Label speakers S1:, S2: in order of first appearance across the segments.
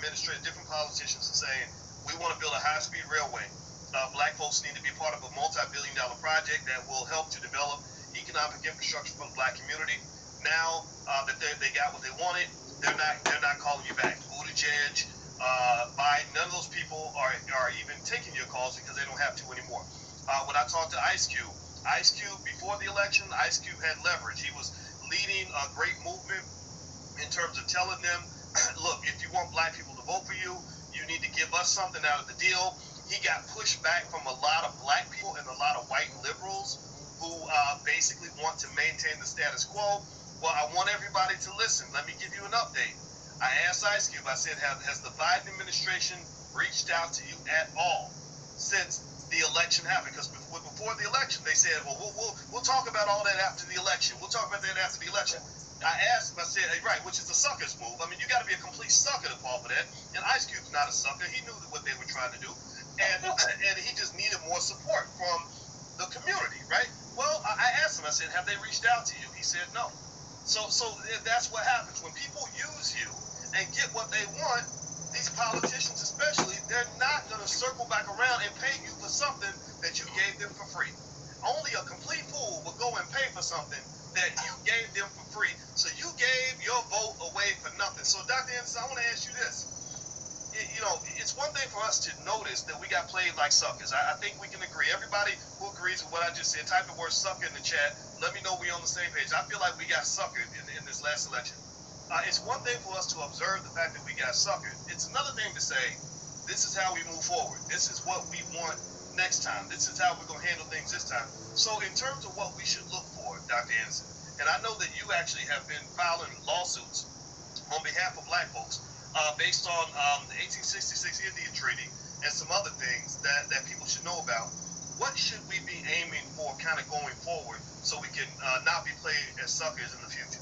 S1: administrators, different politicians are saying, we want to build a high-speed railway. Black folks need to be part of a multi-billion-dollar project that will help to develop economic infrastructure for the black community. Now that they got what they wanted, they're not calling you back. Buttigieg, Biden, none of those people are even taking your calls because they don't have to anymore. When I talked to Ice Cube before the election, Ice Cube had leverage. He was leading a great movement in terms of telling them, look, if you want black people to vote for you, you need to give us something out of the deal. He got pushed back from a lot of black people and a lot of white liberals who basically want to maintain the status quo. Well, I want everybody to listen. Let me give you an update. I asked Ice Cube, I said, has the Biden administration reached out to you at all since the election happened? Because before the election, they said, well, we'll talk about all that after the election. We'll talk about that after the election. I asked him, I said, hey, right, which is the sucker's move. I mean, you got to be a complete sucker to fall for that. And Ice Cube's not a sucker. He knew what they were trying to do. And he just needed more support from the community, right? Well, I asked him, I said, have they reached out to you? He said, no. So that's what happens. When people use you and get what they want, these politicians especially, they're not going to circle back around and pay you for something that you gave them for free. Only a complete fool will go and pay for something that you gave them for free. So you gave your vote away for nothing. So Dr. Anderson, I want to ask you this. You know, it's one thing for us to notice that we got played like suckers. I think we can agree. Everybody who agrees with what I just said, type the word sucker in the chat. Let me know we're on the same page. I feel like we got suckered in this last election. It's one thing for us to observe the fact that we got suckered. It's another thing to say, this is how we move forward. This is what we want next time. This is how we're going to handle things this time. So in terms of what we should look for, Dr. Anderson, and I know that you actually have been filing lawsuits on behalf of black folks based on the 1866 Indian Treaty and some other things that people should know about. What should we be aiming for kind of going forward so we can not be played as suckers in the future?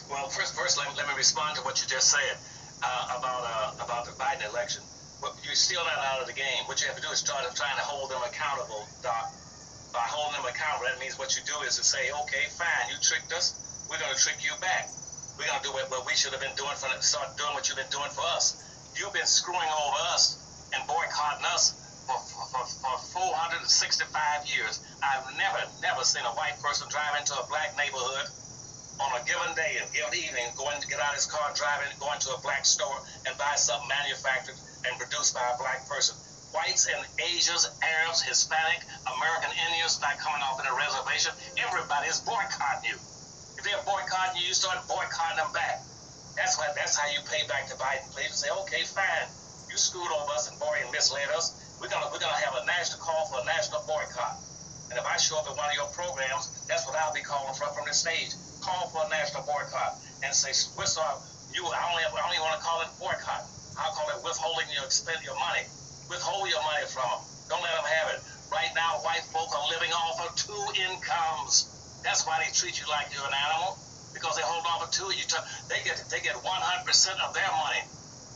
S2: Well, first let me respond to what you just said about the Biden election. Well, you're still not out of the game. What you have to do is trying to hold them accountable, Doc. By holding them accountable, that means what you do is to say, okay, fine, you tricked us, we're going to trick you back. We're going to do what we should have been doing, start doing what you've been doing for us. You've been screwing over us and boycotting us for 465 years. I've never seen a white person drive into a black neighborhood on a given day and given evening, going to get out of his car, driving, going to a black store and buy something manufactured and produced by a black person. Whites and Asians, Arabs, Hispanic, American Indians not coming off in a reservation. Everybody is boycotting you. If they're boycotting you, you start boycotting them back. That's how you pay back to Biden. Please say, okay, fine. You screwed over us and misled us. We're gonna have a national call for a national boycott. And if I show up at one of your programs, that's what I'll be calling from the stage. Call for a national boycott and say, I don't even want to call it boycott. I'll call it withholding your money. Withhold your money from them. Don't let them have it. Right now, white folk are living off of 2 incomes. That's why they treat you like you're an animal, because they hold on for 2. They get 100% of their money.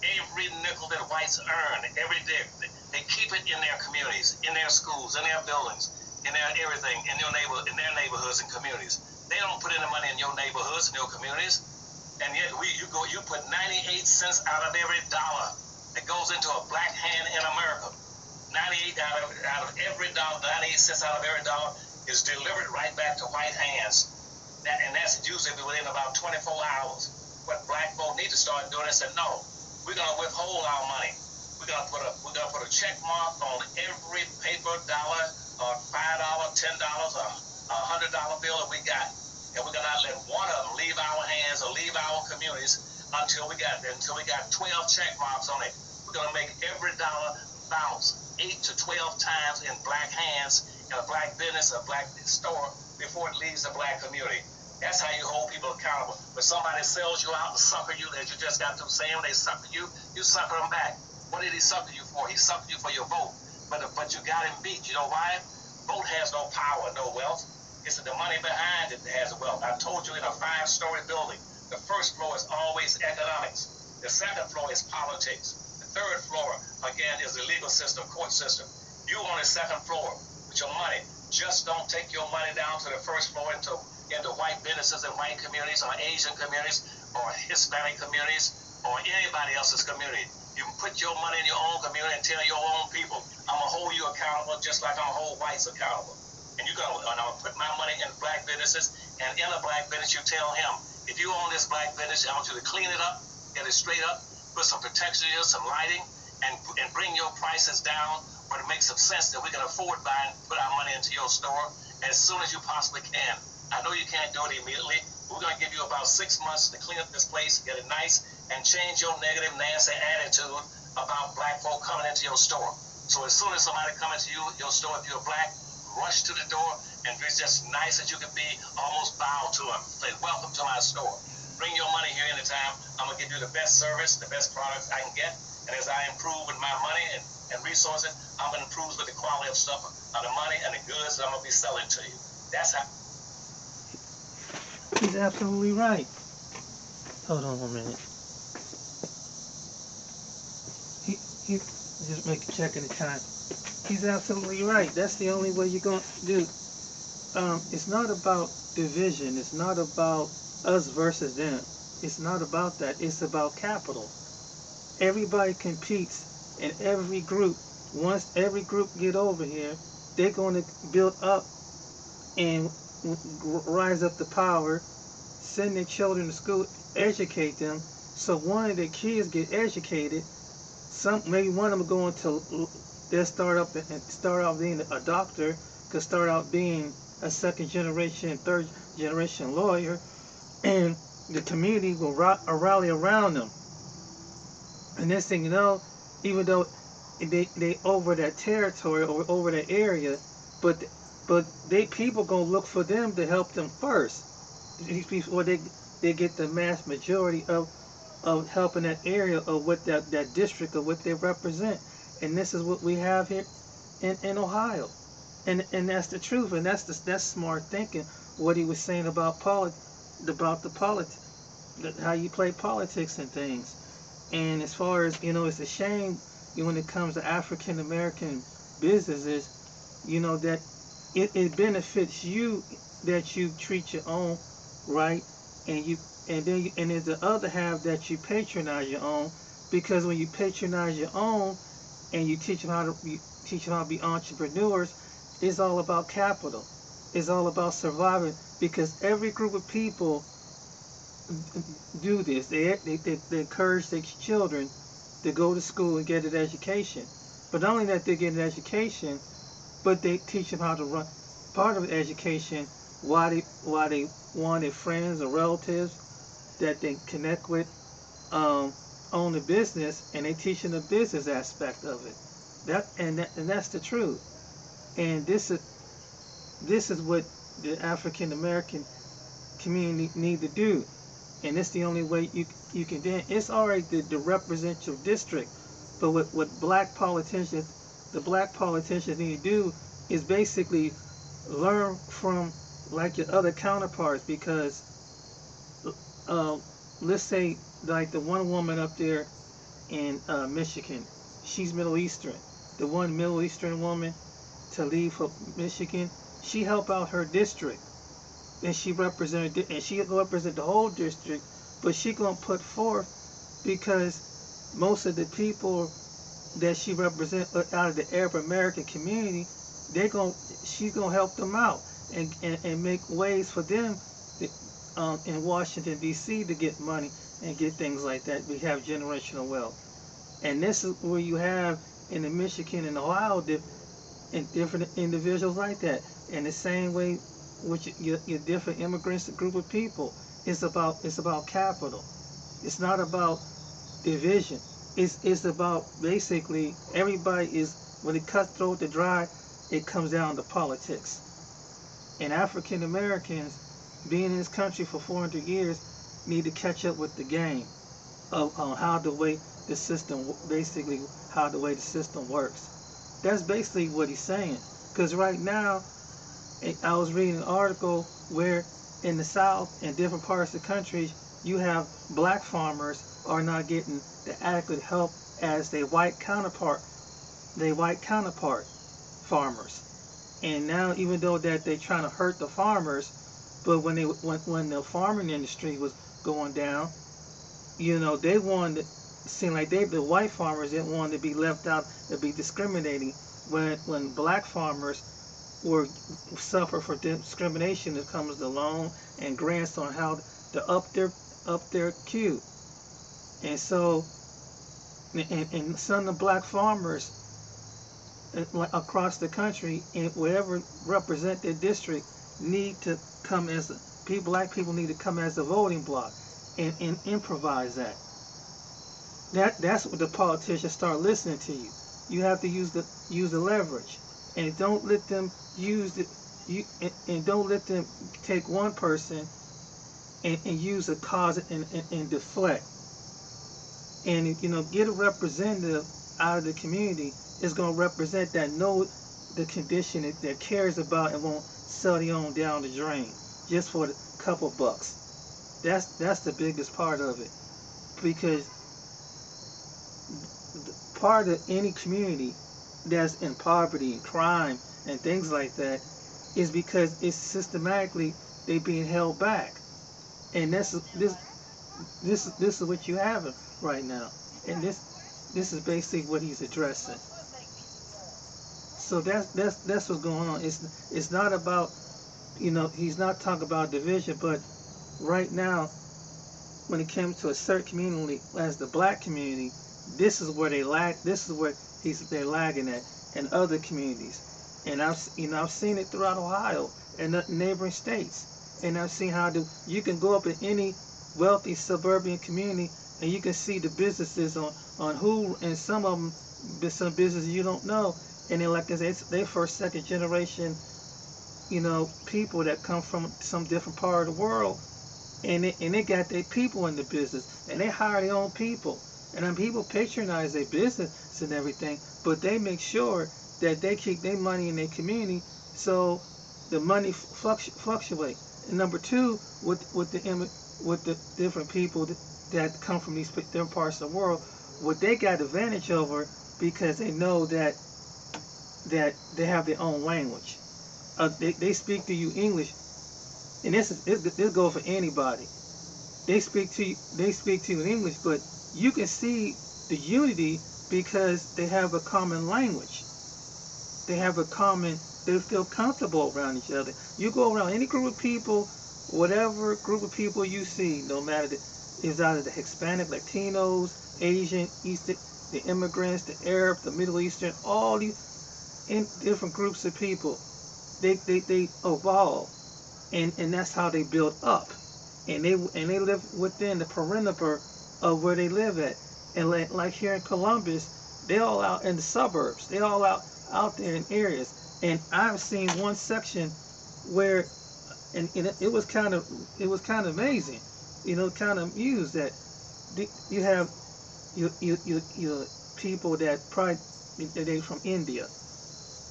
S2: Every nickel that whites earn every day, they keep it in their communities, in their schools, in their buildings, in their everything, in their neighborhoods and communities. They don't put any money in your neighborhoods and your communities, and yet you put 98 cents out of every dollar that goes into a black hand in America. 98 out of every dollar, 98 cents out of every dollar is delivered right back to white hands. And that's usually within about 24 hours. What black folk need to start doing is say, no, we're going to withhold our money. We're going to put a check mark on every paper dollar or $5, $10, or $100 bill that we got. And we're going to not let one of them leave our hands or leave our communities until we got 12 check marks on it. We're going to make every dollar bounce 8 to 12 times in black hands in a black business, a black store, before it leaves the black community. That's how you hold people accountable. When somebody sells you out and sucker you, as you just got through saying, they sucker you, you sucker them back. What did he sucker you for? He suckered you for your vote. But you got him beat. You know why? Vote has no power, no wealth. It's the money behind it that has wealth. I told you, in a 5-story building, the first floor is always economics. The second floor is politics. The third floor, again, is the legal system, court system. You on the second floor with your money. Just don't take your money down to the first floor into white businesses and white communities or Asian communities or Hispanic communities or anybody else's community. You put your money in your own community and tell your own people, I'm gonna hold you accountable just like I'm gonna hold whites accountable. And I'm gonna put my money in black businesses, and in a black business, you tell him, if you own this black business, I want you to clean it up, get it straight up, put some protection here, some lighting, and bring your prices down where it makes some sense that we can afford buying, put our money into your store as soon as you possibly can. I know you can't do it immediately. We're gonna give you about 6 months to clean up this place, get it nice, and change your negative, nasty attitude about black folk coming into your store. So as soon as somebody comes into your store, if you're black, rush to the door and be just nice as you can be, almost bow to them. Say, welcome to my store. Bring your money here anytime. I'm going to give you the best service, the best products I can get. And as I improve with my money and resources, I'm going to improve with the quality of stuff, of the money and the goods that I'm going to be selling to you. That's how.
S3: He's absolutely right. Hold on 1 minute. He just checking the time. He's absolutely right. That's the only way you're going to do. It's not about division. It's not about us versus them. It's not about that. It's about capital. Everybody competes, and every group, once every group get over here, they're going to build up and rise up the power, send their children to school, educate them. So one of the kids get educated. Maybe one of them going to, they'll start out being a doctor, could start out being a second generation, third generation lawyer, and the community will rally around them. And next thing you know, even though they over that territory or over that area, but they people gonna look for them to help them first. These people, or they get the mass majority of helping that area or what that district or what they represent. And this is what we have here in Ohio. And that's the truth, and that's smart thinking. What he was saying about the politics, how you play politics and things. And as far as it's a shame when it comes to African American businesses, that it benefits you that you treat your own right, and there's the other half that you patronize your own, because when you patronize your own and you teach them how to be entrepreneurs, it's all about capital. It's all about surviving, because every group of people do this. They encourage their children to go to school and get an education. But not only that they get an education, but they teach them how to run. Part of the education, why they want their friends or relatives that they connect with own the business, and they teach them the business aspect of it. And that's the truth. And this is what the African American community need to do. And it's the only way you can do it. It's already the representative district, but what the black politicians need to do is basically learn from like your other counterparts, because let's say like the one woman up there in Michigan, she's Middle Eastern. The one Middle Eastern woman to leave for Michigan, she helped out her district. And she represent the whole district, but she gonna put forth, because most of the people that she represent out of the Arab American community, she's gonna help them out and make ways for them in Washington D.C. to get money and get things like that. We have generational wealth, and this is where you have in the Michigan and Ohio and different individuals like that. In the same way, with your different immigrants, group of people, it's about capital. It's not about division. It's about basically everybody is, when it cuts throat to dry, it comes down to politics. And African Americans, being in this country for 400 years, need to catch up with the game of how the way the system works. That's basically what he's saying. Because right now, I was reading an article where in the South and different parts of the country, you have black farmers are not getting the adequate help as their white counterpart farmers. And now, even though that they're trying to hurt the farmers, but when the farming industry was going down, they wanted seemed like the white farmers didn't want to be left out, to be discriminating when black farmers were suffer for discrimination that comes to loan and grants on how to up their queue. And so, and some of the black farmers across the country, and whatever represent their district, need to come as black people need to come as a voting bloc and improvise that. That's what the politicians start listening to you. You have to use the leverage, and don't let them use it. And don't let them take one person and use a cause and deflect. And get a representative out of the community is going to represent that know the condition that cares about and won't sell their own down the drain just for a couple bucks. That's the biggest part of it, because part of any community that's in poverty and crime and things like that is because it's systematically they being held back, and this is what you have right now, and this is basically what he's addressing. So that's what's going on. It's not about, he's not talking about division, but right now, when it comes to a certain community as the black community, this is where they lag. This is where they're lagging at, and other communities. And I've seen it throughout Ohio and the neighboring states, and I've seen how you can go up in any wealthy suburban community and you can see the businesses on who, and some of them, some businesses you don't know, and then like I said, they first, second generation, people that come from some different part of the world, and they got their people in the business, and they hire their own people, and then people patronize their business and everything, but they make sure that they keep their money in their community, so the money fluctuate. And number two, with the different people that come from these different parts of the world, what they got advantage over, because they know that they have their own language. They speak to you English, and this goes for anybody. They speak to you in English, but you can see the unity because they have a common language. They feel comfortable around each other. You go around any group of people, whatever group of people you see, no matter it's either the Hispanic, Latinos, Asian, Eastern, the immigrants, the Arab, the Middle Eastern, all these different groups of people, they evolve, and that's how they build up, and they live within the perimeter of where they live at. And like here in Columbus, they all out in the suburbs. They all out there in areas. And I've seen one section where, and it was kind of amazing, kind of amused that you have your people that probably they from India.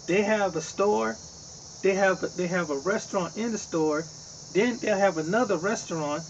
S3: They have a store. They have a restaurant in the store. Then they'll have another restaurant